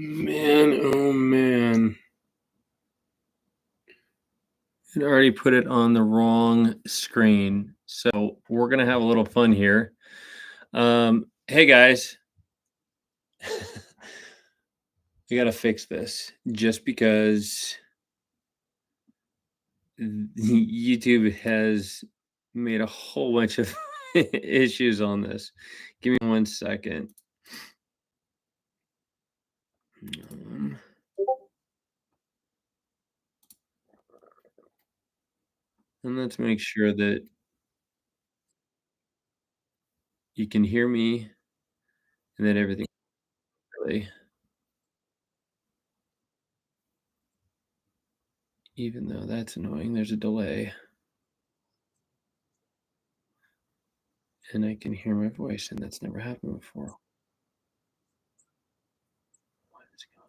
Man, oh man. It already put it on the wrong screen. So we're gonna have a little fun here. Hey guys, I gotta fix this just because YouTube has made a whole bunch of issues on this. Give me 1 second. Um, and let's make sure that you can hear me and that everything really, even though that's annoying, there's a delay. And I can hear my voice, and that's never happened before. What is going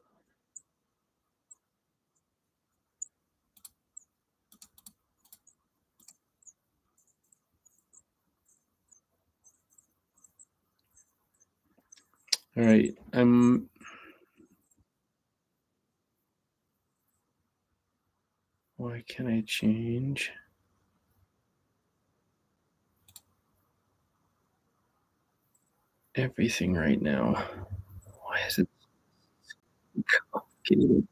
on? All right. Why can't I change everything right now? Why is it complicated?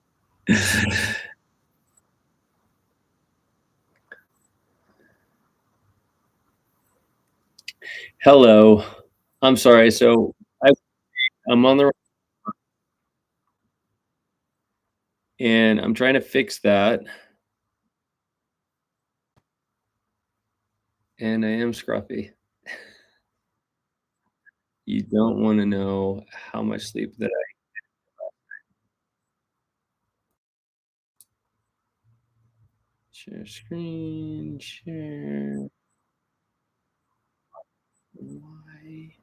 Hello. I'm sorry. So I'm on the and I'm trying to fix that, and I am scruffy. You don't want to know how much sleep that I share screen share. Why?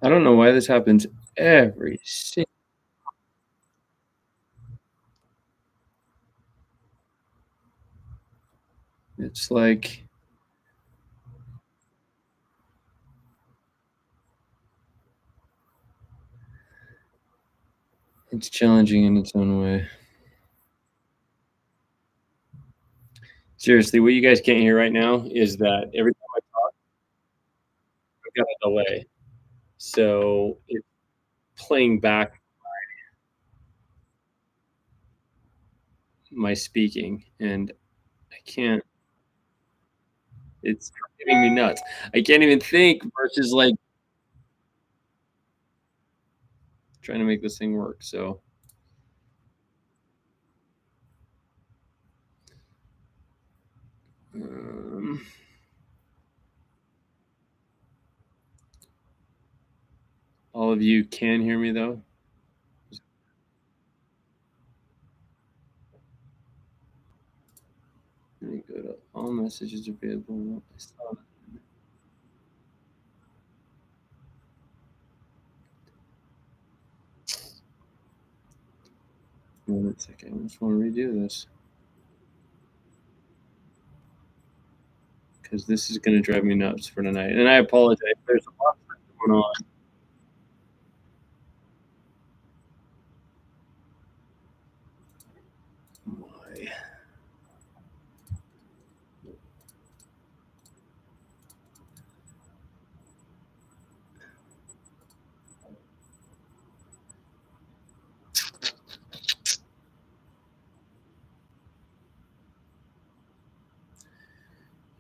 I don't know why this happens every single. It's like it's challenging in its own way. Seriously, what you guys can't hear right now is that every time I talk, I've got a delay. So it's playing back my speaking, and I can't, it's driving me nuts. I can't even think versus like trying to make this thing work. So, um, all of you can hear me though. Let me go to all messages available. I saw that. 1 second. I just want to redo this because this is going to drive me nuts for tonight. And I apologize. There's a lot of stuff going on. Why?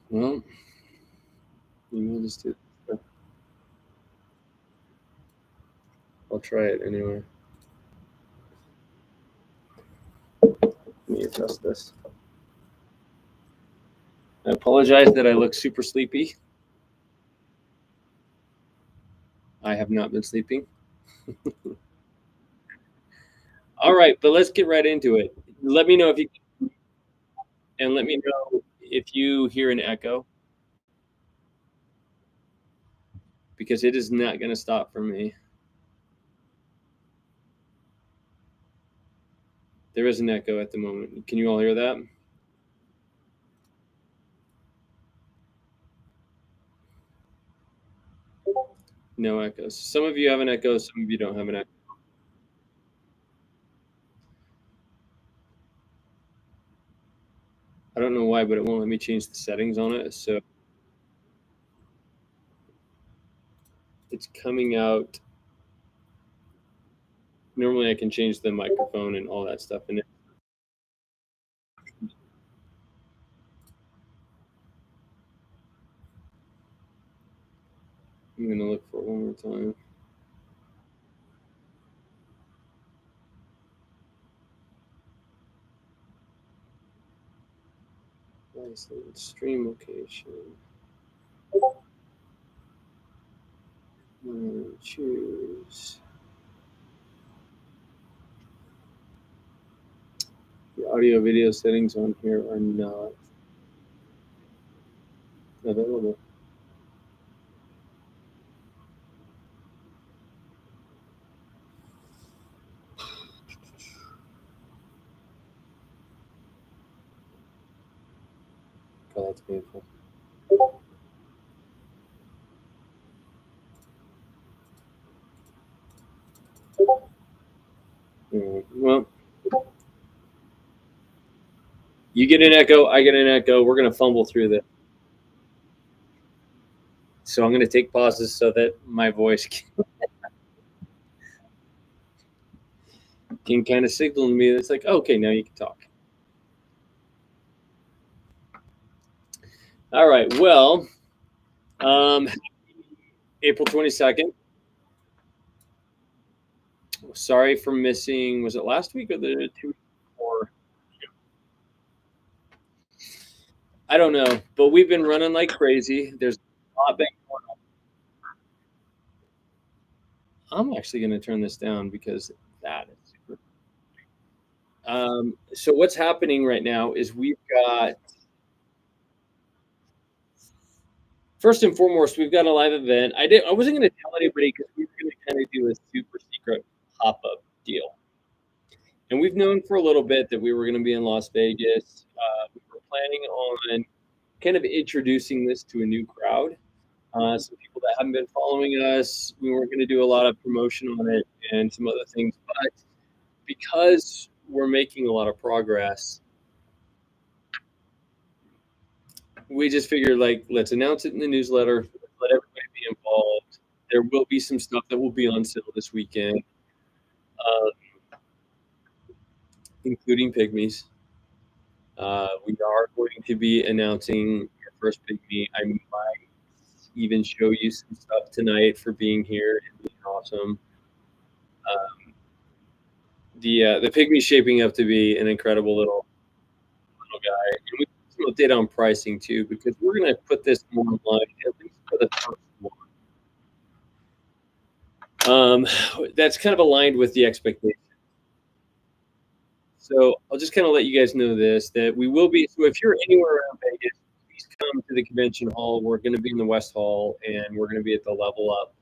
Well, you know, just do. I'll try it anyway. Let me adjust this. I apologize that I look super sleepy. I have not been sleeping. All right, but let's get right into it. Let me know if you and let me know if you hear an echo because it is not going to stop for me. There is an echo at the moment. Can you all hear that? No echoes. Some of you have an echo, some of you don't have an echo. I don't know why, but it won't let me change the settings on it. So it's coming out. Normally I can change the microphone and all that stuff in it. I'm gonna look for it one more time. Isolate stream location. Choose. The audio video settings on here are not available. God, that's painful. Well, you get an echo, I get an echo. We're gonna fumble through this. So I'm gonna take pauses so that my voice can kind of signal to me that it's like, okay, now you can talk. All right. Well, um, April 22nd. Sorry for missing. Was it last week or the 2 weeks before? I don't know, but we've been running like crazy. There's a lot been going on. I'm actually going to turn this down because that is super. So what's happening right now is we've got first and foremost we've got a live event. I wasn't going to tell anybody because we were going to kind of do a super secret pop up deal, and we've known for a little bit that we were going to be in Las Vegas. We were planning on kind of introducing this to a new crowd. Some people that haven't been following us. We weren't going to do a lot of promotion on it and some other things, but because we're making a lot of progress, we just figured like let's announce it in the newsletter, let everybody be involved. There will be some stuff that will be on sale this weekend, including Pygmies. We are going to be announcing our first Pygmy. I might even show you some stuff tonight for being here and being awesome. The Pygmy's shaping up to be an incredible little guy. And we have some update on pricing too, because we're going to put this more online at least for the first one. That's kind of aligned with the expectation. So I'll just kind of let you guys know this that we will be. So if you're anywhere around Vegas, please come to the convention hall. We're going to be in the West Hall, and we're going to be at the Level Up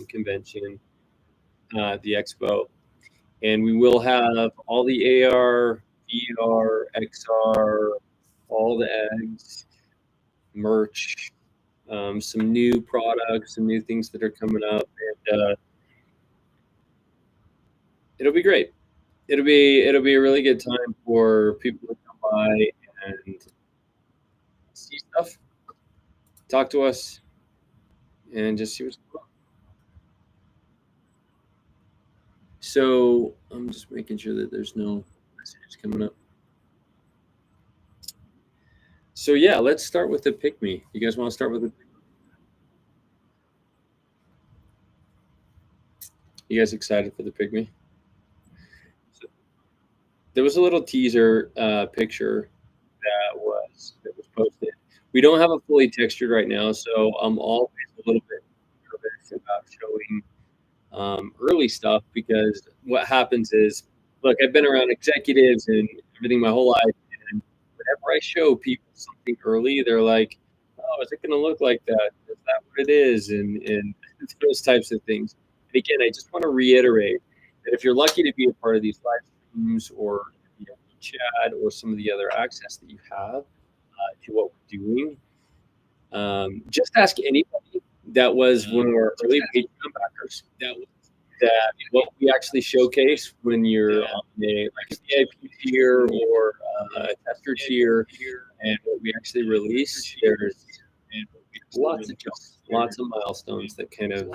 convention, the expo, and we will have all the AR, VR, XR, all the eggs, merch, some new products, some new things that are coming up, and it'll be great. It'll be a really good time for people to come by and see stuff, talk to us, and just see what's going on. So I'm just making sure that there's no messages coming up. So yeah, let's start with the pick me. You guys want to start with the? You guys excited for the pick me? So there was a little teaser picture that was posted. We don't have a fully textured right now, so I'm always a little bit nervous about showing early stuff because what happens is, look, I've been around executives and everything my whole life, and whenever I show people something early, they're like, "Oh, is it going to look like that? Is that what it is?" And those types of things. And again, I just want to reiterate that if you're lucky to be a part of these live streams or chat or some of the other access that you have to what we're doing, just ask anybody. that was one of our early Patreon backers. That what we actually showcase when you're on a VIP tier or a tester tier, and what we actually release, there's lots of jumps, lots of milestones that kind of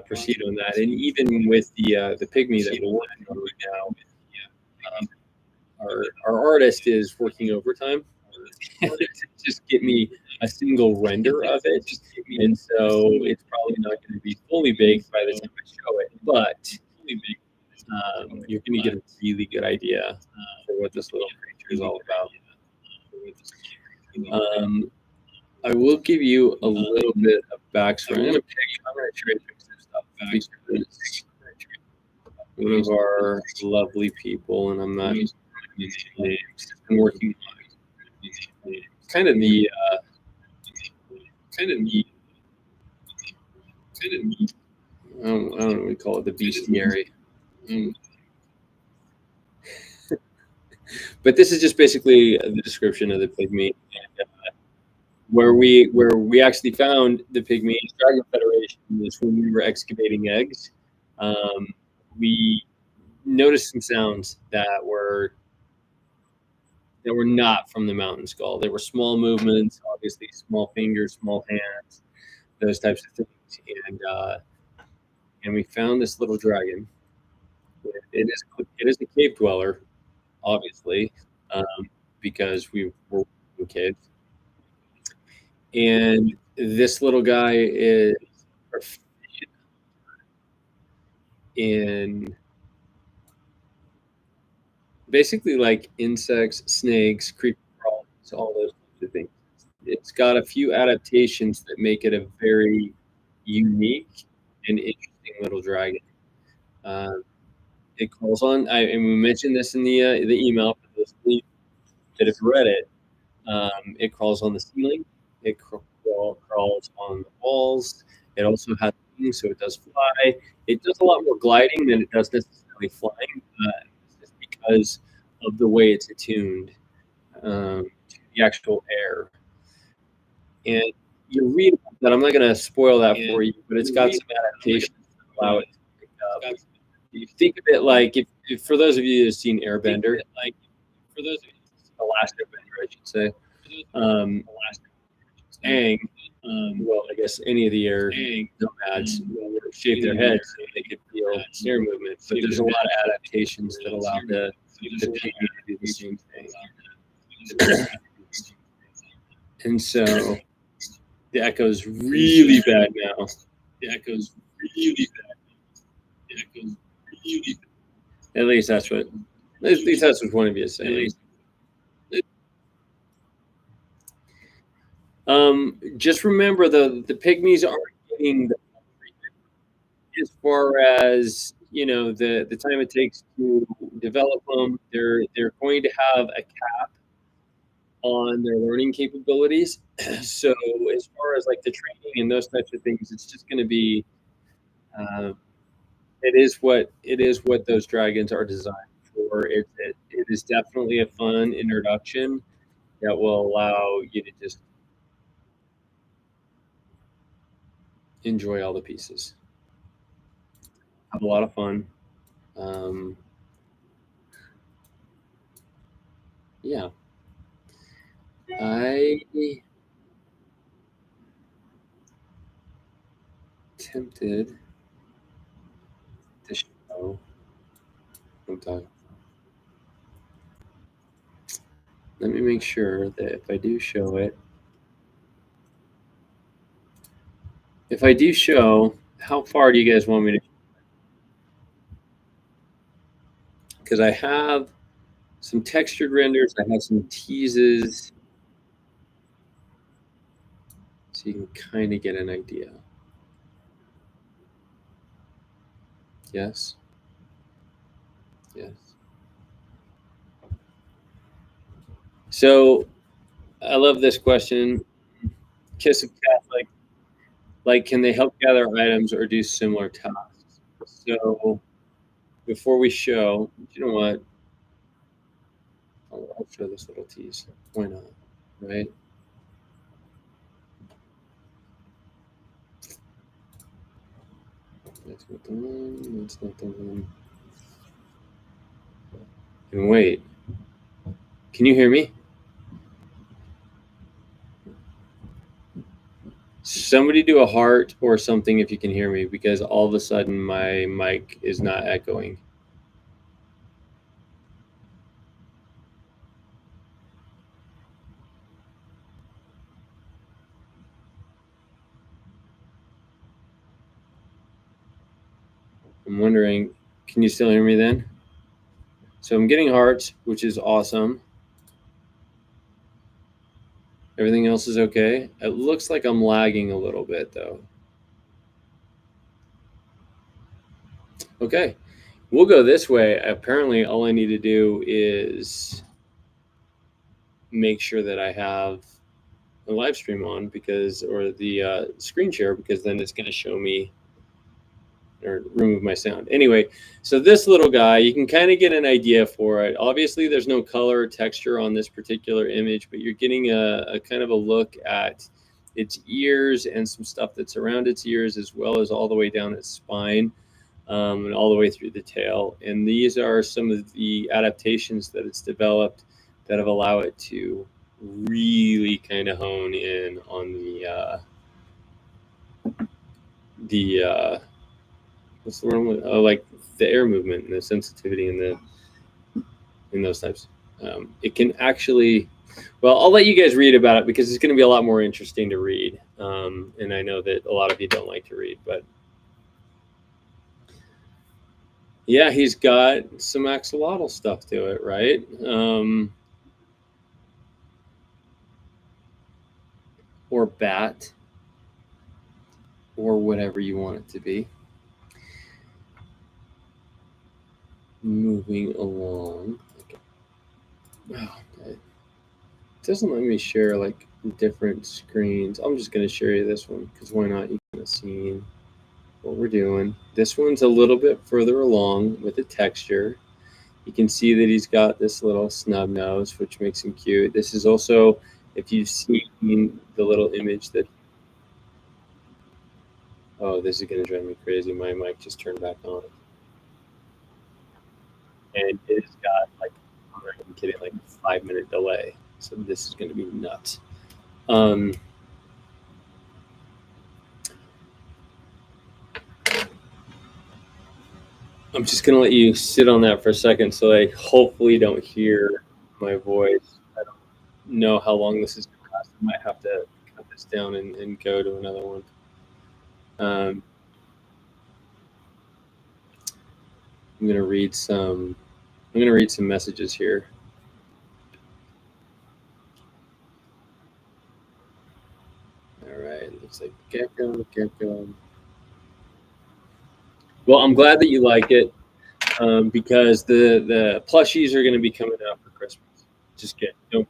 proceed on that. And even with the pygmy that we're working on right now, our artist is working overtime to just get me a single render of it, and so it's probably not going to be fully baked by the time I show it, but you're going to get a really good idea for what this little creature is all about. I will give you a little bit of backstory. I'm going to try to fix this stuff because one of our lovely people, and I'm not using names, has been working on kind of the I don't know what we call it, the bestiary. But this is just basically the description of the pygmy, where we actually found the pygmy Dragon Federation was when we were excavating eggs. We noticed some sounds that were not from the mountain skull. They were small movements, obviously small fingers, small hands, those types of things, and we found this little dragon. It is a cave dweller, obviously, because we were in caves. And this little guy is proficient in basically like insects, snakes, creepy crawlers, all those types of things. It's got a few adaptations that make it a very unique and interesting little dragon. Uh, it crawls on, and we mentioned this in the email for those that have read it. It crawls on the ceiling. It crawls on the walls. It also has wings, so it does fly. It does a lot more gliding than it does necessarily flying, just because of the way it's attuned to the actual air. And you read about that. I'm not going to spoil that for you, but it's got some adaptations that allow it to pick up. You think of it like if for those of you who've seen Airbender, the last Airbender, I should say. Aang, well, I guess any of the air nomads shave their heads so they could feel air movement. But there's a lot of adaptations that allow the pygmy to do the same thing. And so the echo's really bad now. At least that's what one of you is saying. Just remember the pygmies aren't getting the as far as the time it takes to develop them. They're going to have a cap on their learning capabilities. So as far as like the training and those types of things, it's just going to be it is what those dragons are designed for. It is definitely a fun introduction that will allow you to just enjoy all the pieces, have a lot of fun. Yeah, I tempted to show. Let me make sure that if I do show it, how far do you guys want me to? Because I have some textured renders, I have some teases, so you can kind of get an idea. Yes. Yes. So I love this question. Kiss of Catholic, like, can they help gather items or do similar tasks? So before we show, you know what? I'll show this little tease. Why not? Right? not the one. That's not the one. And wait, can you hear me? Somebody do a heart or something if you can hear me, because all of a sudden my mic is not echoing. I'm wondering, can you still hear me then? So I'm getting hearts, which is awesome. Everything else is okay. It looks like I'm lagging a little bit though. Okay, we'll go this way. Apparently all I need to do is make sure that I have the live stream on, because, or the screen share, because then it's going to show me or remove my sound. Anyway, so this little guy, you can kind of get an idea for it. Obviously there's no color or texture on this particular image, but you're getting a kind of a look at its ears and some stuff that's around its ears, as well as all the way down its spine, and all the way through the tail. And these are some of the adaptations that it's developed that have allowed it to really kind of hone in on the what's the word? Oh, like the air movement and the sensitivity in those types. It can actually, well, I'll let you guys read about it because it's going to be a lot more interesting to read. And I know that a lot of you don't like to read, but yeah, he's got some axolotl stuff to it, right? Or bat, or whatever you want it to be. Moving along. Okay. Oh, it doesn't let me share like different screens. I'm just going to share you this one because why not? You kind of seen what we're doing. This one's a little bit further along with the texture. You can see that he's got this little snub nose, which makes him cute. This is also, if you've seen the little image that, oh, this is going to drive me crazy. My mic just turned back on. And it's got like, I'm not even kidding, like a 5-minute delay. So this is going to be nuts. I'm just going to let you sit on that for a second so I hopefully don't hear my voice. I don't know how long this is going to last. I might have to cut this down and go to another one. I'm going to read some messages here. All right, looks like gecko. Well, I'm glad that you like it, because the plushies are going to be coming out for Christmas. Just kidding. Don't.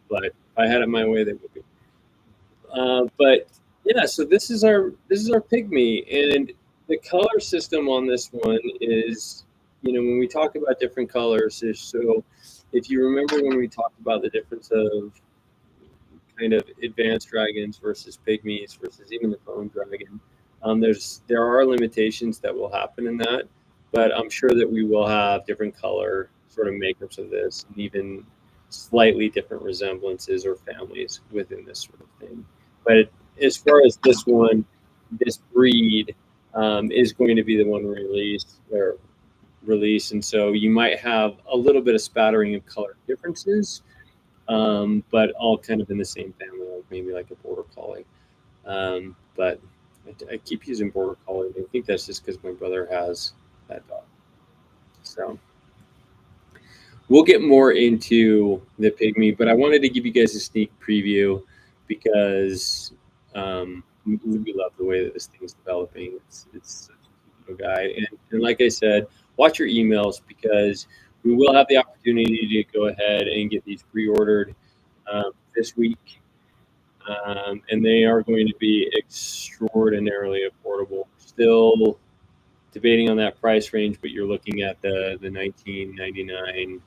But if I had it my way, they would be. But yeah, so this is our pygmy, and the color system on this one is, when we talk about different colors, is, so if you remember when we talked about the difference of kind of advanced dragons versus pygmies versus even the bone dragon, there are limitations that will happen in that, but I'm sure that we will have different color sort of makeups of this, and even slightly different resemblances or families within this sort of thing. But as far as this one, this breed is going to be the one release, and so you might have a little bit of spattering of color differences, but all kind of in the same family, like maybe like a border collie. But I keep using border collie. I think that's just because my brother has that dog. So we'll get more into the pygmy, but I wanted to give you guys a sneak preview because we love the way that this thing's developing. It's such a cute guy, and like I said, watch your emails because we will have the opportunity to go ahead and get these pre-ordered this week, and they are going to be extraordinarily affordable. Still debating on that price range, but you're looking at the $19.99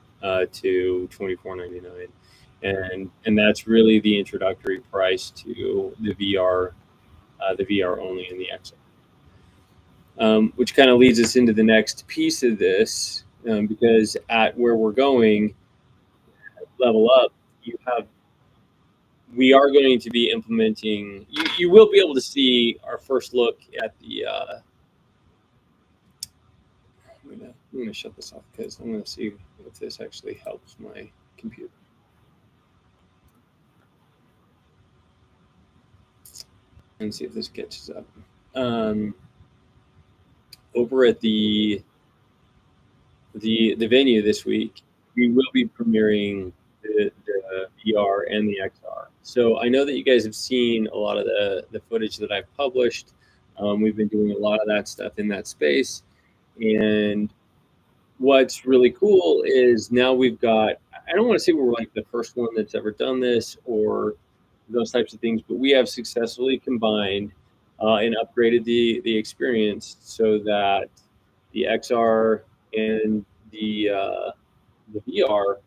to $24.99, and that's really the introductory price to the VR only in the XR. which kind of leads us into the next piece of this, because at where we're going, level up, you have we are going to be implementing. You will be able to see our first look at the. I'm gonna shut this off because I'm gonna see if this actually helps my computer. And see if this catches up. Over at the venue this week, we will be premiering the VR and the XR. So I know that you guys have seen a lot of the footage that I've published. We've been doing a lot of that stuff in that space. And what's really cool is now we've got, I don't want to say we're like the first one that's ever done this or those types of things, but we have successfully combined and upgraded the experience so that the XR and the VR,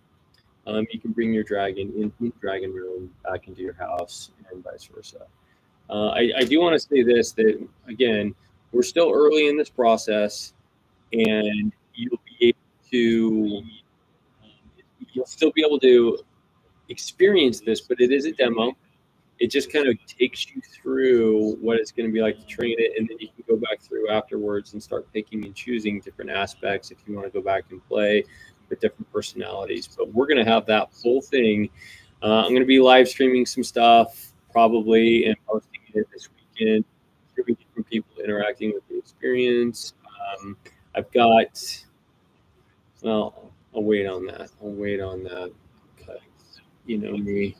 you can bring your dragon into the dragon room back into your house and vice versa. I do want to say this, that again, we're still early in this process, and you'll be able to you'll still be able to experience this, but it is a demo. It just kind of takes you through what it's going to be like to train it, and then you can go back through afterwards and start picking and choosing different aspects if you want to go back and play with different personalities. But we're going to have that full thing. I'm going to be live streaming some stuff probably and posting it this weekend. There'll be different people interacting with the experience. I've got, well, I'll wait on that. I'll wait on that because you know me.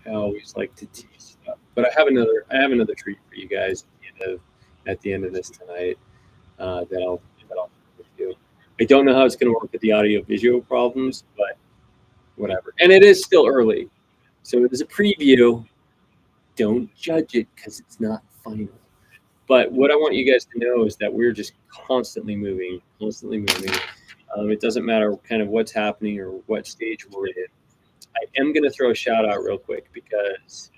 I always like to tease stuff, but I have another treat for you guys at the end of this tonight that I'll share with you. I don't know how it's going to work with the audio visual problems, but whatever. And it is still early, so it is a preview. Don't judge it because it's not final. But what I want you guys to know is that we're just constantly moving, constantly moving. It doesn't matter kind of what's happening or what stage we're in. I am going to throw a shout out real quick because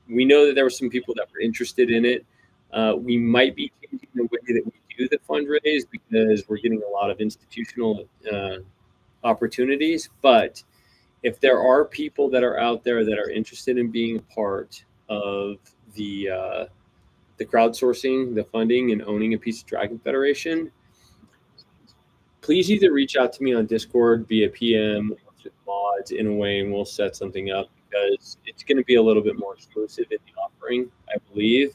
we know that there were some people that were interested in it. We might be changing the way that we do the fundraise because we're getting a lot of institutional opportunities. But if there are people that are out there that are interested in being a part of the crowdsourcing, the funding, and owning a piece of Dragon Federation, please either reach out to me on Discord via PM or mods in a way, and we'll set something up because it's going to be a little bit more exclusive in the offering, I believe.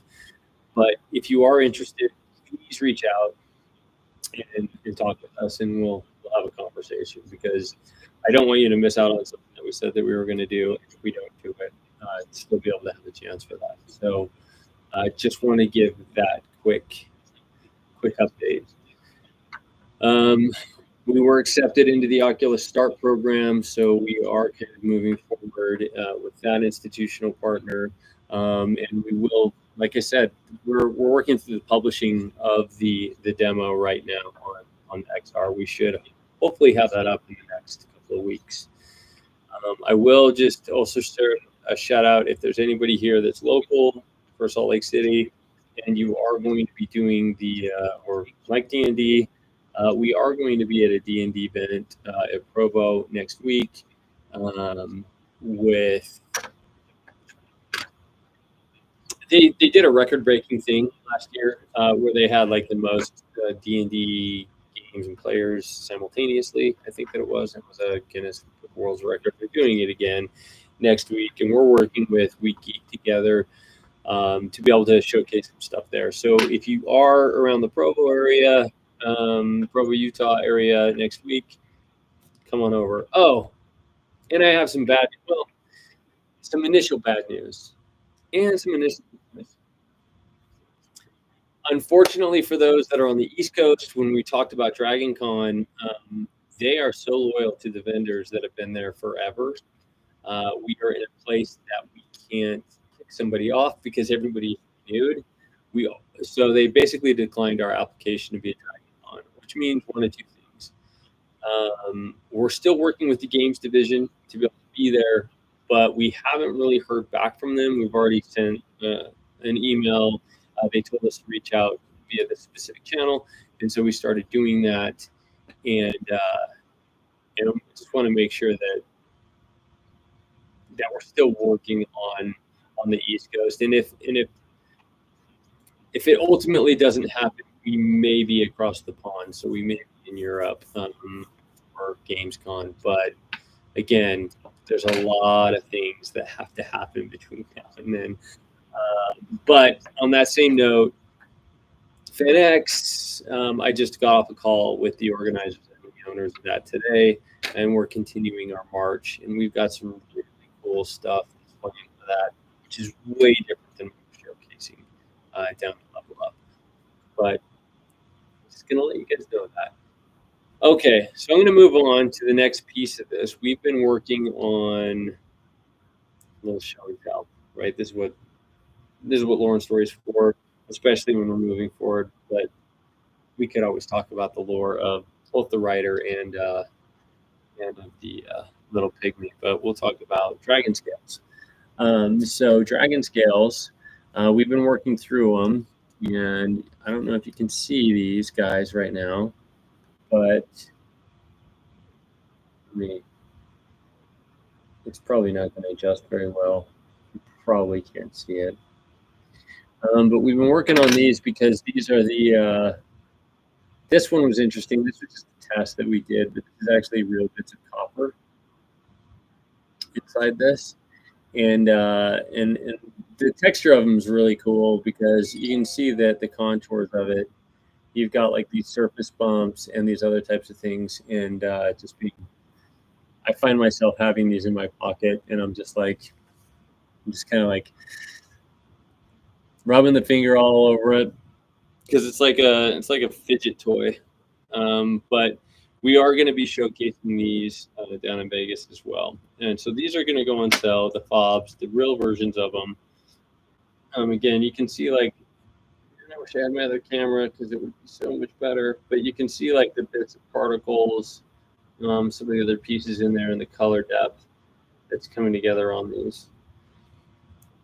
But if you are interested, please reach out and talk with us, and we'll have a conversation because I don't want you to miss out on something that we said that we were going to do. If we don't do it, still be able to have a chance for that. So I just want to give that quick update. We were accepted into the Oculus Start program, so we are kind of moving forward with that institutional partner. And we will, like I said, we're working through the publishing of the demo right now on the XR. We should hopefully have that up in the next couple of weeks. I will just also share a shout out if there's anybody here that's local for Salt Lake City, and you are going to be doing or like D&D. We are going to be at a D&D event at Provo next week with they did a record-breaking thing last year where they had like the most D&D games and players simultaneously. I think that it was a Guinness World's Record. They're doing it again next week, and we're working with WeGeek together to be able to showcase some stuff there. So if you are around the Provo area, Provo, Utah area next week, come on over. Oh, and I have some initial bad news and some initial news. Unfortunately for those that are on the East Coast, when we talked about Dragon Con, they are so loyal to the vendors that have been there forever. We are in a place that we can't kick somebody off because everybody's renewed. So they basically declined our application to be a Dragon Con, which means one of two things. We're still working with the games division to be able to be there, but we haven't really heard back from them. We've already sent an email. They told us to reach out via this specific channel. And so we started doing that, and I just want to make sure that we're still working on the East Coast. And if it ultimately doesn't happen, we may be across the pond, so we may be in Europe for Gamescom. But again, there's a lot of things that have to happen between now and then. But on that same note, FedEx, I just got off a call with the organizers and the owners of that today, and we're continuing our march. And we've got some really cool stuff planned for that, which is way different than what we're showcasing down to Level Up. But I'm just going to let you guys know that. Okay, so I'm going to move on to the next piece of this. We've been working on a little show and tell, right? This is what Lauren Story is for, especially when we're moving forward. But we could always talk about the lore of both the writer and of the little pygmy. But we'll talk about dragon scales. So dragon scales, we've been working through them, and I don't know if you can see these guys right now, but I mean, it's probably not going to adjust very well. You probably can't see it. But we've been working on these because these are the, this one was interesting. This was just a test that we did, but this is actually real bits of copper inside this. And the texture of them is really cool because you can see that the contours of it, you've got like these surface bumps and these other types of things. And I find myself having these in my pocket, and I'm just kind of like rubbing the finger all over it because it's like a fidget toy. But we are going to be showcasing these down in Vegas as well. And so these are going to go on sale, the fobs, the real versions of them. Again, you can see like, I wish I had my other camera because it would be so much better. But you can see like the bits of particles, some of the other pieces in there, and the color depth that's coming together on these.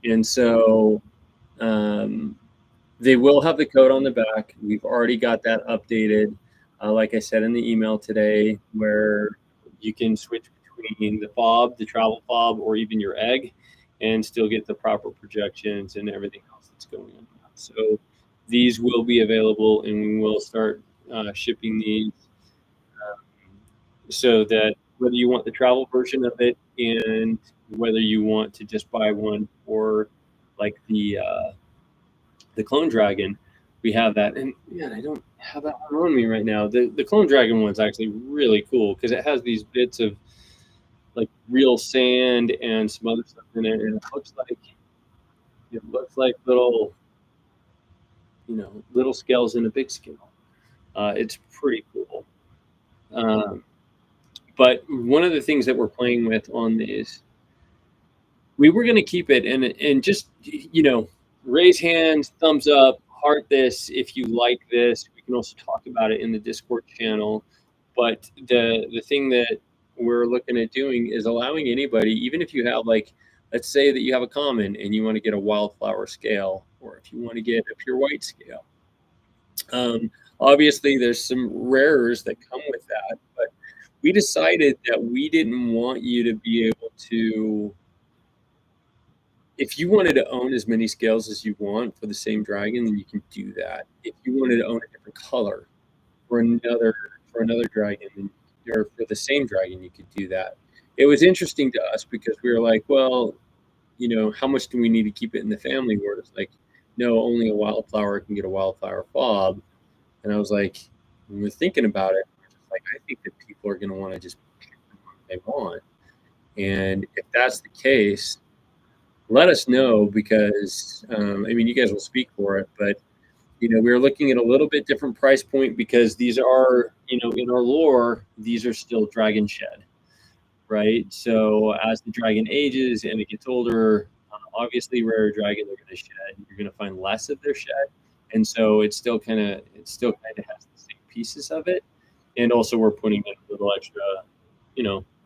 And so they will have the code on the back. We've already got that updated. Like I said in the email today, where you can switch between the fob, the travel fob, or even your egg, and still get the proper projections and everything else that's going on. So these will be available, and we will start shipping these so that whether you want the travel version of it and whether you want to just buy one for like the clone dragon, we have that. And man, I don't have that one on me right now. The clone dragon one's actually really cool because it has these bits of like real sand and some other stuff in it, and it looks like little, little scales in a big scale. It's pretty cool. But one of the things that we're playing with on these, we were going to keep it and just raise hands, thumbs up, heart this if you like this. We can also talk about it in the Discord channel. But the thing that we're looking at doing is allowing anybody, even if you have like, let's say that you have a common and you want to get a wildflower scale, or if you want to get a pure white scale. Obviously, there's some rares that come with that, but we decided that we didn't want you to be able to, if you wanted to own as many scales as you want for the same dragon, then you can do that. If you wanted to own a different color for another dragon, or for the same dragon, you could do that. It was interesting to us because we were like, well, how much do we need to keep it in the family? Where it's like, no, only a wildflower can get a wildflower fob. And I was like, when we're thinking about it, like, I think that people are going to want to just pick the one they want. And if that's the case, let us know because, you guys will speak for it, but, we're looking at a little bit different price point because these are, in our lore, these are still dragon shed, right? So as the dragon ages and it gets older, obviously rare dragon, they're going to shed. You're going to find less of their shed. And so it still kind of has the same pieces of it. And also we're putting in a little extra,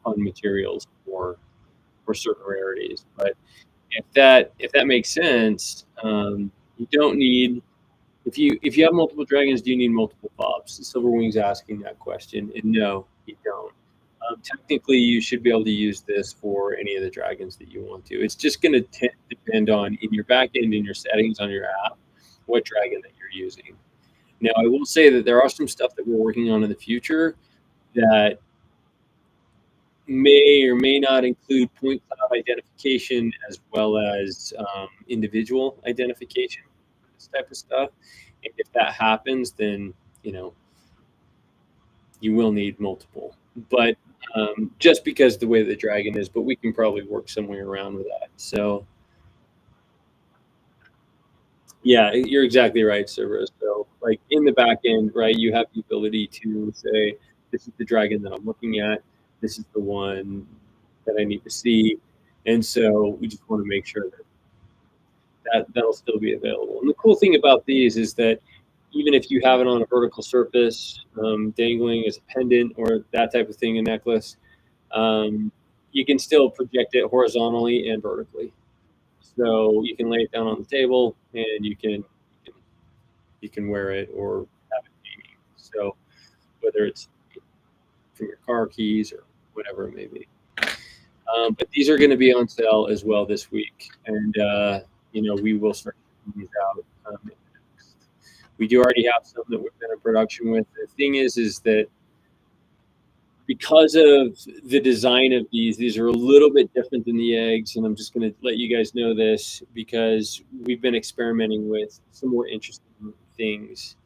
fun materials for certain rarities. But if that makes sense, you don't need the if you have multiple dragons, do you need multiple fobs? Silverwing's asking that question, and no, you don't. Technically, you should be able to use this for any of the dragons that you want to. It's just going to depend on in your backend, in your settings on your app, what dragon that you're using. Now, I will say that there are some stuff that we're working on in the future that may or may not include point cloud identification as well as individual identification, this type of stuff. And if that happens, then you know you will need multiple. But just because the way the dragon is, but we can probably work some way around with that. So yeah, you're exactly right, Cerberus. So like in the back end, right, you have the ability to say, this is the dragon that I'm looking at. This is the one that I need to see. And so we just want to make sure that'll still be available. And the cool thing about these is that even if you have it on a vertical surface, dangling as a pendant or that type of thing, a necklace, you can still project it horizontally and vertically. So you can lay it down on the table and you can wear it or have it hanging. So whether it's from your car keys or whatever it may be. But these are going to be on sale as well this week, and we will start these out. We do already have some that we've been in production with. The thing is that because of the design of these are a little bit different than the eggs, and I'm just going to let you guys know this because we've been experimenting with some more interesting things.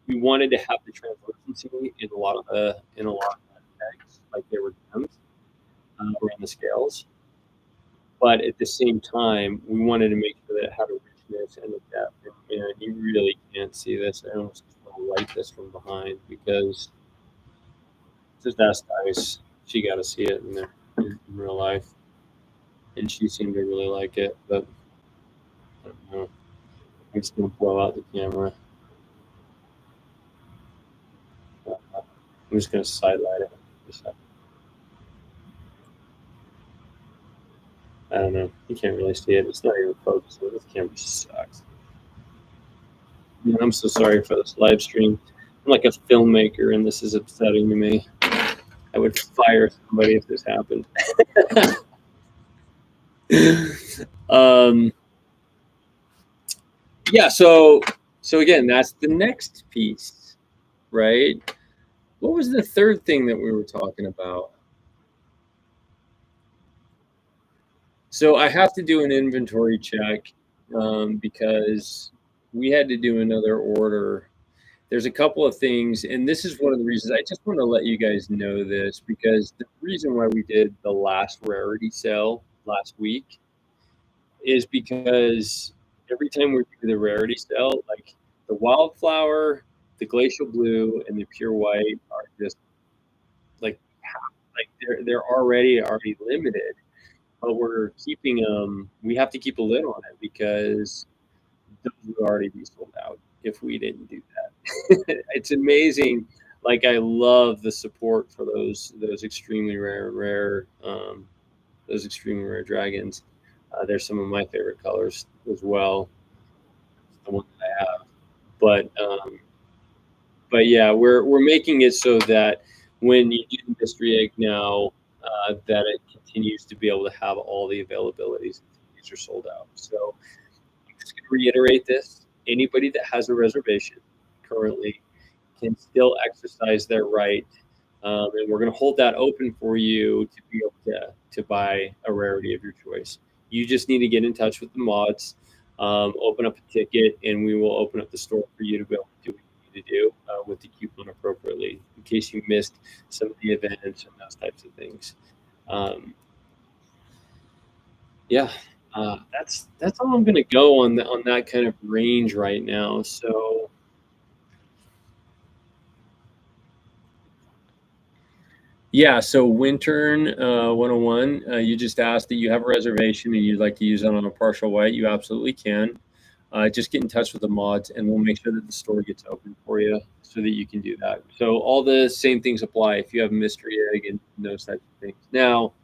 We wanted to have the translucency in a lot of the eggs, like they were gems around the scales. But at the same time, we wanted to make sure that it had a richness and a depth. And you really can't see this. I almost want to light this from behind because just ask Dice. She got to see it in real life, and she seemed to really like it. But I don't know. I'm just gonna blow out the camera. I'm just gonna sidelight it. I don't know. You can't really see it. It's not even focusing. This camera sucks. Man, I'm so sorry for this live stream. I'm like a filmmaker, and this is upsetting to me. I would fire somebody if this happened. Yeah. So again, that's the next piece, right? What was the third thing that we were talking about? So I have to do an inventory check because we had to do another order. There's a couple of things, and this is one of the reasons I just want to let you guys know this because the reason why we did the last rarity sale last week is because every time we do the rarity sale, like the wildflower, the glacial blue, and the pure white are just like they're already limited, but we're keeping them. We have to keep a lid on it because those would already be sold out if we didn't do that. It's amazing. Like I love the support for those extremely rare those extremely rare dragons. They're some of my favorite colors as well. The one that I have, but yeah, we're making it so that when you do the mystery egg now, that it continues to be able to have all the availabilities. These are sold out. So I'm just going to reiterate this: anybody that has a reservation currently can still exercise their right, and we're going to hold that open for you to be able to buy a rarity of your choice. You just need to get in touch with the mods, open up a ticket, and we will open up the store for you to be able to do what you need to do with the coupon appropriately in case you missed some of the events and those types of things. Yeah, that's all I'm going to go on that kind of range right now. So. Yeah, so Wintern 101, you just asked that you have a reservation and you'd like to use it on a partial white. You absolutely can. Just get in touch with the mods and we'll make sure that the store gets open for you so that you can do that. So all the same things apply if you have a mystery egg and those types of things. Now,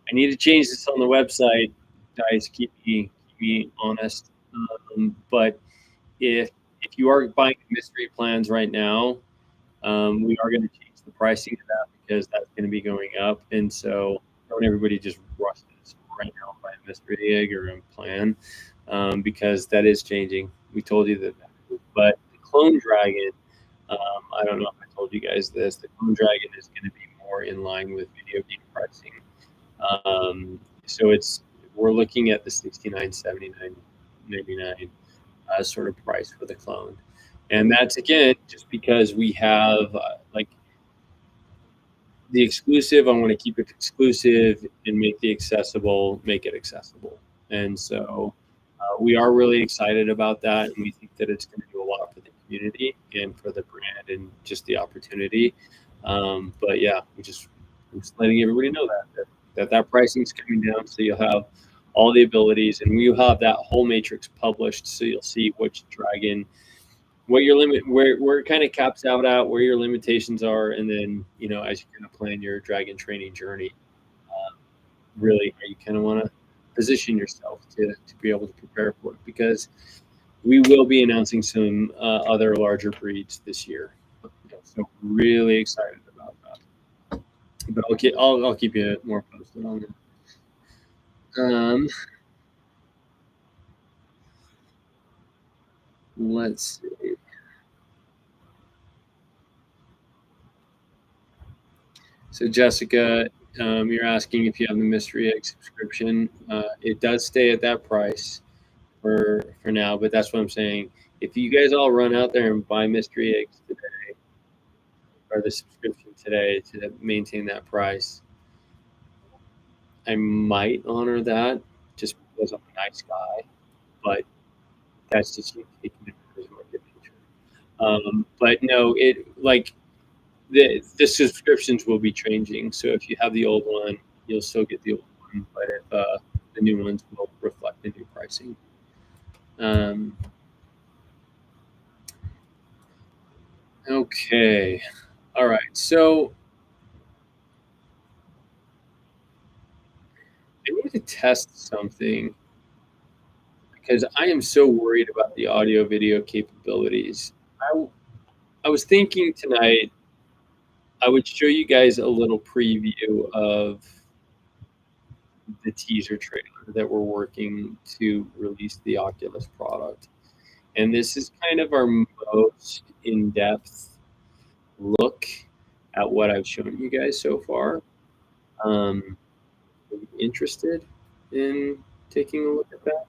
I need to change this on the website. Guys, keep me honest. But if you are buying mystery plans right now, we are going to change the pricing of that because that's going to be going up. And so don't everybody just rush this right now and buy a mystery egg or a plan, because that is changing. We told you that. But the clone dragon, I don't know if I told you guys this. The clone dragon is going to be more in line with video game pricing. So we're looking at the 69.79.99 sort of price for the clone, and that's again just because we have like the exclusive. I want to keep it exclusive and make it accessible, and so we are really excited about that, and we think that it's going to do a lot for the community and for the brand and just the opportunity. But yeah, I'm just letting everybody know that pricing is coming down, so you'll have all the abilities, and we'll have that whole matrix published, so you'll see which dragon, what your limit, where it kind of caps out at, where your limitations are, and then as you kind of plan your dragon training journey, really how you kind of want to position yourself to be able to prepare for it, because we will be announcing some other larger breeds this year. So really excited about that. But I'll keep you more posted on it. Let's see. So Jessica, you're asking if you have the mystery egg subscription. It does stay at that price for now, but that's what I'm saying. If you guys all run out there and buy mystery eggs today, or the subscription today to maintain that price, I might honor that just because I'm a nice guy, but that's just you taking it as my good nature. But no, the subscriptions will be changing. So if you have the old one, you'll still get the old one, but if, the new ones will reflect the new pricing. Okay. All right. So I need to test something because I am so worried about the audio video capabilities. I was thinking tonight I would show you guys a little preview of the teaser trailer that we're working to release the Oculus product. And this is kind of our most in-depth look at what I've shown you guys so far. Are you interested in taking a look at that?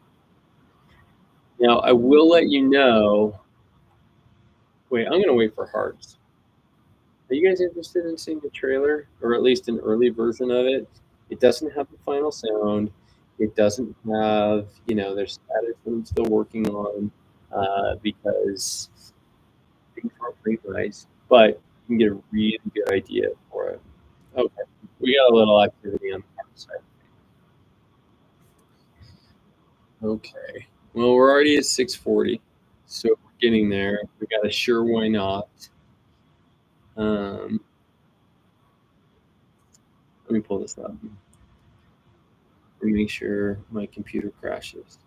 Now, I will let you know. Wait, I'm going to wait for hearts. Are you guys interested in seeing the trailer, or at least an early version of it? It doesn't have the final sound. It doesn't have, there's status that I'm still working on, because things aren't pretty nice, but you can get a really good idea for it. Okay, we got a little activity on the side. Okay, well, we're already at 6:40, so we're getting there. We got a sure why not. Let me pull this up and make sure my computer crashes.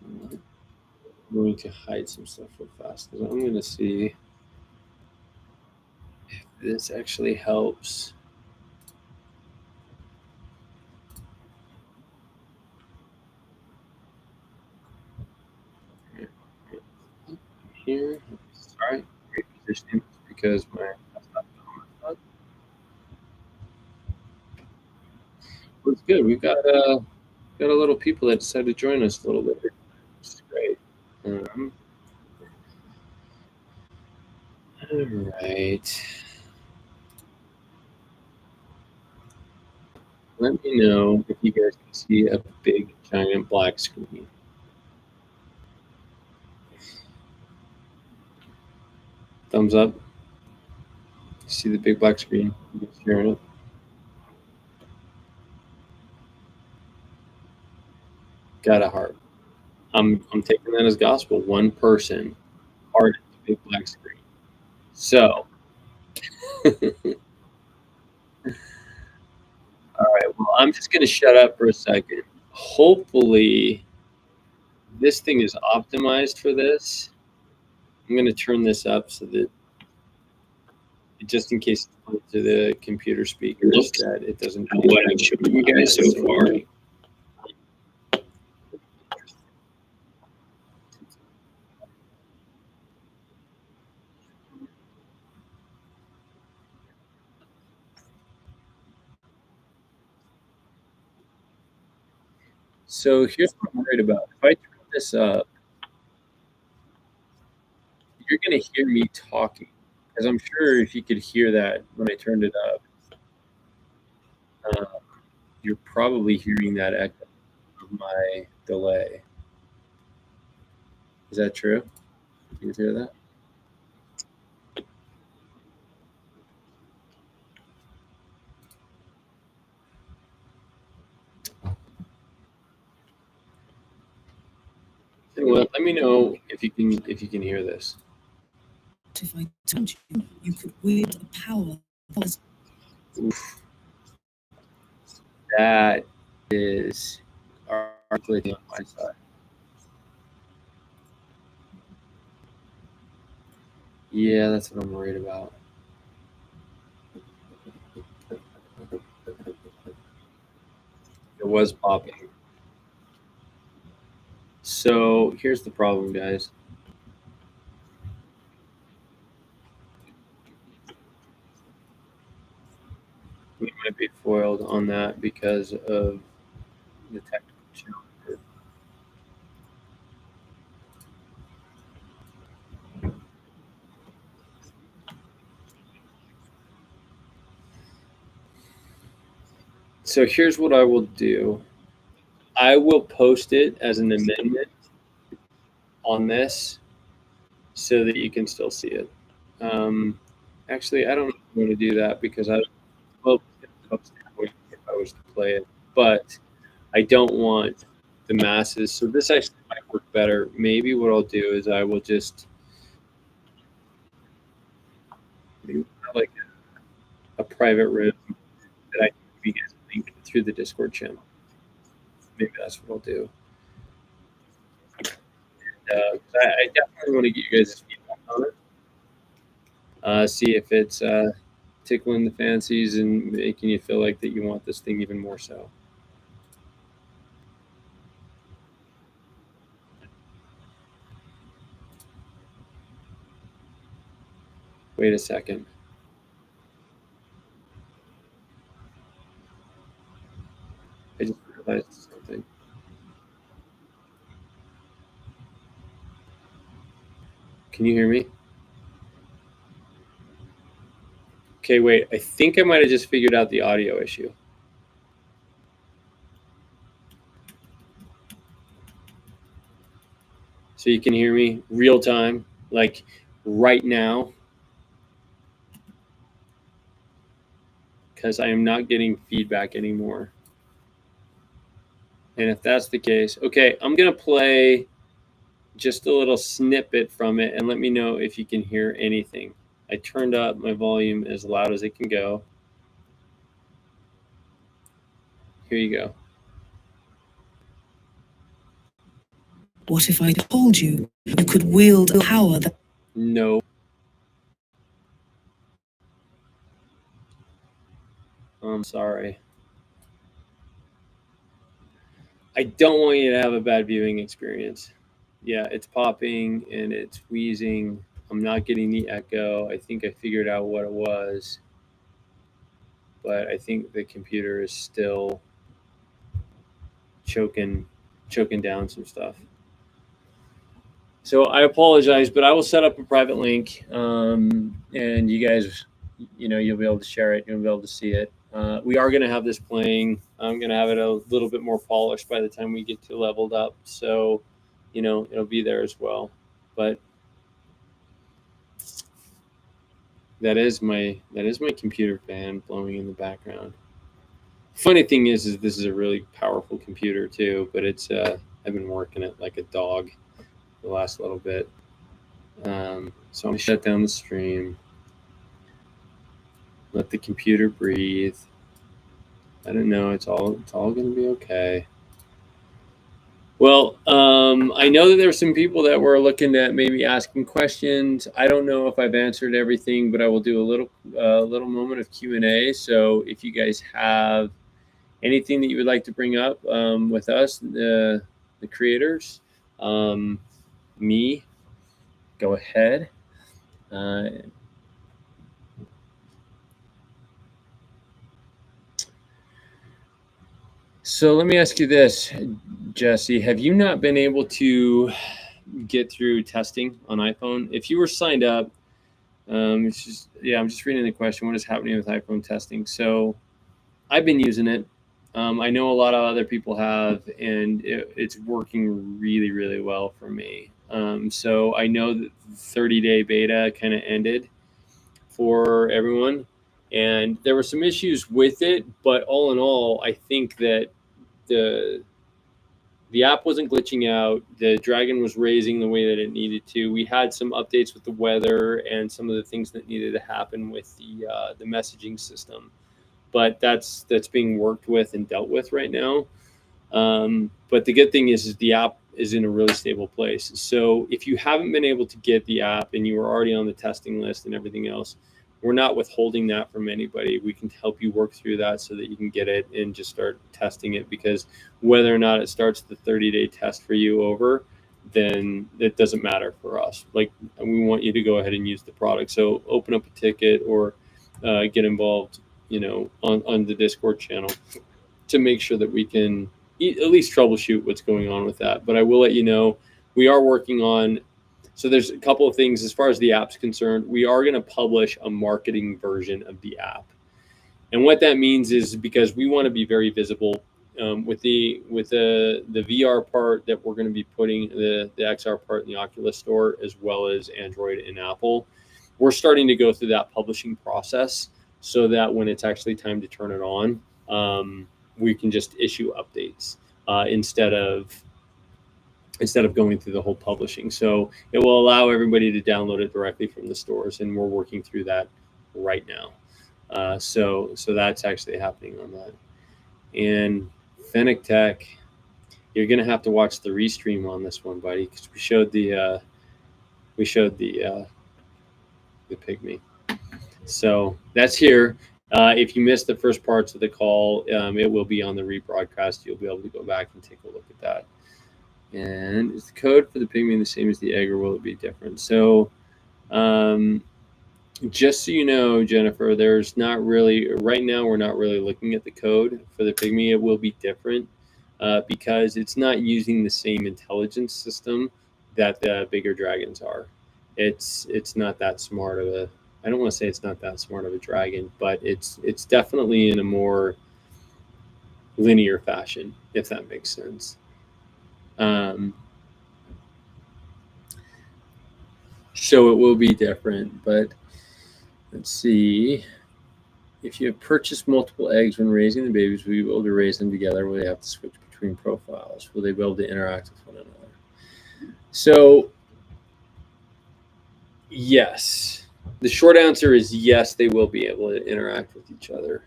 I'm going to hide some stuff real fast because I'm going to see if this actually helps. Here, sorry, great positioning because my desktop is on. Well, it's good. We've got a little people that decided to join us a little bit, which is great. All right. Let me know if you guys can see a big giant black screen. Thumbs up. See the big black screen? You sharing it? Got a heart. I'm taking that as gospel. One person, heart at the big black screen. So, all right. Well, I'm just gonna shut up for a second. Hopefully, this thing is optimized for this. I'm going to turn this up so that just in case it's plugged to the computer speakers that it doesn't. What I've shown you guys so far. So here's what I'm worried about. If I turn this up, you're going to hear me talking, because I'm sure if you could hear that when I turned it up, you're probably hearing that echo of my delay. Is that true? You hear that? Well, let me know if you can hear this. If I told you, you could wield a power that was. Oof. That is articulating on my side. Yeah, that's what I'm worried about. It was popping. So here's the problem, guys. We might be foiled on that because of the technical challenge. So here's what I will do. I will post it as an amendment on this so that you can still see it. Actually, I don't want to do that because I will post it if I was to play it, but I don't want the masses. So this actually might work better. Maybe what I'll do is I will just like a private room that I can give you guys a link through the Discord channel. Maybe that's what I'll do. I definitely want to get you guys' feedback on it. See if it's tickling the fancies and making you feel like that you want this thing even more so. Wait a second. I just realized something. Can you hear me? Okay, wait. I think I might have just figured out the audio issue. So you can hear me real time, like right now, because I am not getting feedback anymore. And if that's the case, okay, I'm going to play just a little snippet from it and let me know if you can hear anything. I turned up my volume as loud as it can go. Here you go. What if I told you you could wield a power that. No. I'm sorry. I don't want you to have a bad viewing experience. Yeah, it's popping and it's wheezing. I'm not getting the echo. I think I figured out what it was, but I think the computer is still choking down some stuff. So I apologize, but I will set up a private link, and you guys, you'll be able to share it. You'll be able to see it. We are going to have this playing. I'm going to have it a little bit more polished by the time we get to leveled up. So, it'll be there as well. But that is my computer fan blowing in the background. Funny thing is this is a really powerful computer too, but it's I've been working it like a dog the last little bit. So I'm gonna shut down the stream. Let the computer breathe. I don't know. It's all gonna be okay. Well, I know that there's some people that were looking at maybe asking questions. I don't know if I've answered everything, but I will do a little moment of Q&A. So if you guys have anything that you would like to bring up with us, the creators, me, go ahead. So let me ask you this, Jesse. Have you not been able to get through testing on iPhone? If you were signed up, I'm just reading the question. What is happening with iPhone testing? So I've been using it. I know a lot of other people have, and it's working really, really well for me. So I know that the 30-day beta kind of ended for everyone, and there were some issues with it, but all in all, I think that the the app wasn't glitching out. The Dragon was raising the way that it needed to. We had some updates with the weather and some of the things that needed to happen with the messaging system, but that's being worked with and dealt with right now. But the good thing is the app is in a really stable place. So if you haven't been able to get the app and you were already on the testing list and everything else, we're not withholding that from anybody. We can help you work through that so that you can get it and just start testing it, because whether or not it starts the 30-day test for you over, then it doesn't matter for us. Like, we want you to go ahead and use the product. So open up a ticket or get involved, on the Discord channel to make sure that we can at least troubleshoot what's going on with that. But I will let you know, we are working on, so there's a couple of things as far as the app's concerned. We are going to publish a marketing version of the app. And what that means is, because we want to be very visible with the VR part that we're going to be putting the XR part in the Oculus store, as well as Android and Apple. We're starting to go through that publishing process so that when it's actually time to turn it on, we can just issue updates instead of going through the whole publishing. So it will allow everybody to download it directly from the stores, and we're working through that right now. So that's actually happening on that. And Fennec Tech, you're gonna have to watch the restream on this one, buddy, because we showed the Pygmy. So that's here. If you missed the first parts of the call, it will be on the rebroadcast. You'll be able to go back and take a look at that. And is the code for the Pygmy the same as the egg, or will it be different? So just so you know, Jennifer, there's not really, right now we're not really looking at the code for the Pygmy. It will be different because it's not using the same intelligence system that the bigger dragons are. It's not that smart of a, I don't want to say it's not that smart of a dragon, but it's definitely in a more linear fashion, if that makes sense. So it will be different, but let's see. If you have purchased multiple eggs when raising the babies, will you be able to raise them together? Will they have to switch between profiles? Will they be able to interact with one another? So yes. The short answer is yes, they will be able to interact with each other,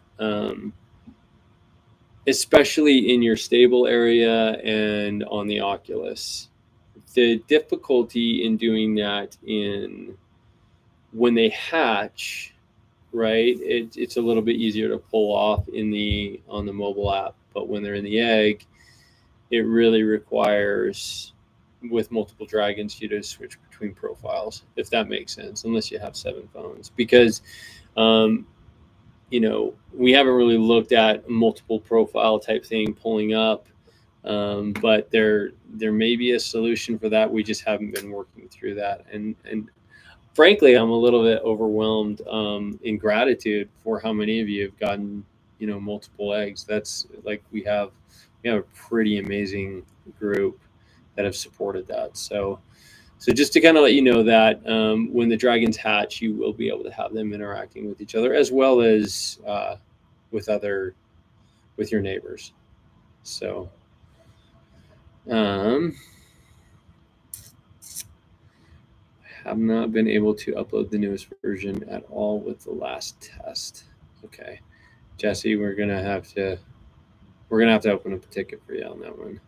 especially in your stable area and on the Oculus. The difficulty in doing that when they hatch, right, it's a little bit easier to pull off on the mobile app, but when they're in the egg, it really requires, with multiple dragons, you to switch between profiles, if that makes sense, unless you have 7 phones, because we haven't really looked at multiple profile type thing pulling up, but there may be a solution for that. We just haven't been working through that, and frankly, I'm a little bit overwhelmed in gratitude for how many of you have gotten multiple eggs. That's like, we have a pretty amazing group that have supported that. So just to kind of let you know that when the dragons hatch, you will be able to have them interacting with each other, as well as with your neighbors. So have not been able to upload the newest version at all with the last test. Okay, Jesse, we're gonna have to open up a ticket for you on that one.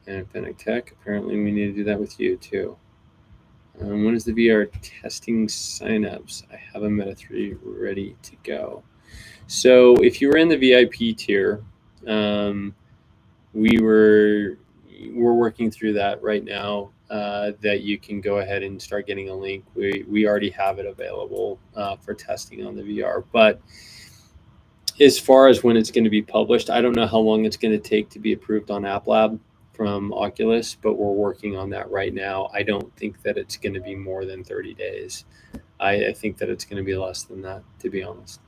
And Fennec Tech, apparently we need to do that with you too. When is the VR testing signups? I have a Meta 3 ready to go. So if you were in the VIP tier, we're working through that right now, that you can go ahead and start getting a link. We already have it available for testing on the VR. But as far as when it's going to be published, I don't know how long it's going to take to be approved on App Lab from Oculus, but we're working on that right now. I don't think that it's going to be more than 30 days. I think that it's going to be less than that, to be honest.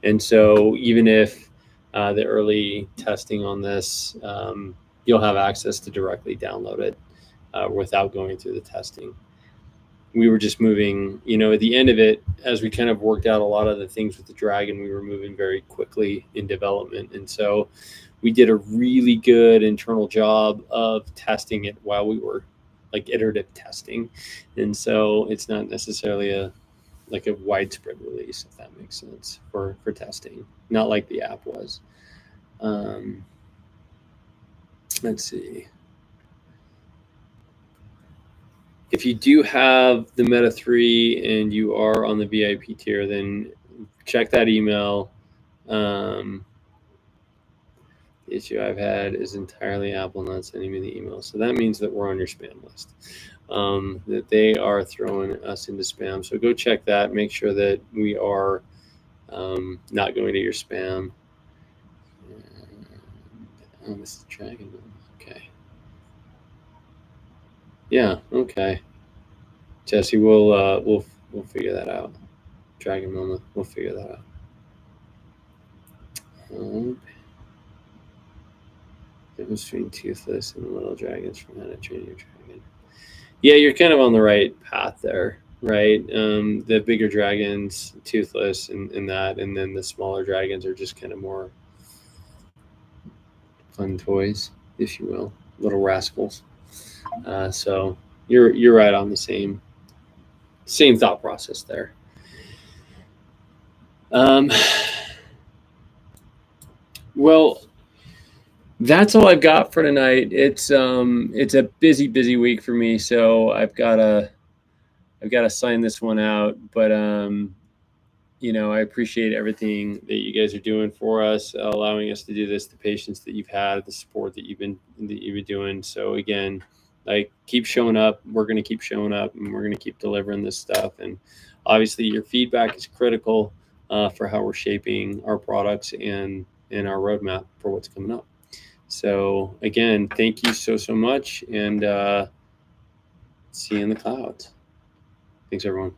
And so even if the early testing on this, you'll have access to directly download it without going through the testing. We were just moving, at the end of it, as we kind of worked out a lot of the things with the Dragon, we were moving very quickly in development. And so we did a really good internal job of testing it while we were like iterative testing. And so it's not necessarily a widespread release, if that makes sense, for testing, not like the app was. Let's see. If you do have the Meta 3 and you are on the VIP tier, then check that email. The issue I've had is entirely Apple not sending me the email. So that means that we're on your spam list, that they are throwing us into spam. So go check that. Make sure that we are not going to your spam. Oh, this is Dragon. Okay. Yeah. Okay. Jesse, we'll figure that out. Dragon Mama, we'll figure that out. Difference between Toothless and the Little Dragons from How to Train Your Dragon. Yeah, you're kind of on the right path there, right? The bigger dragons, Toothless, and that, and then the smaller dragons are just kind of more fun toys, if you will, little rascals. So you're right on the same thought process there. Well, that's all I've got for tonight. It's a busy week for me, so I've got to sign this one out. But I appreciate everything that you guys are doing for us, allowing us to do this, the patience that you've had, the support that you've been doing. So again, keep showing up. We're going to keep showing up, and we're going to keep delivering this stuff. And obviously, your feedback is critical for how we're shaping our products and our roadmap for what's coming up. So again, thank you so much, and see you in the clouds. Thanks, everyone.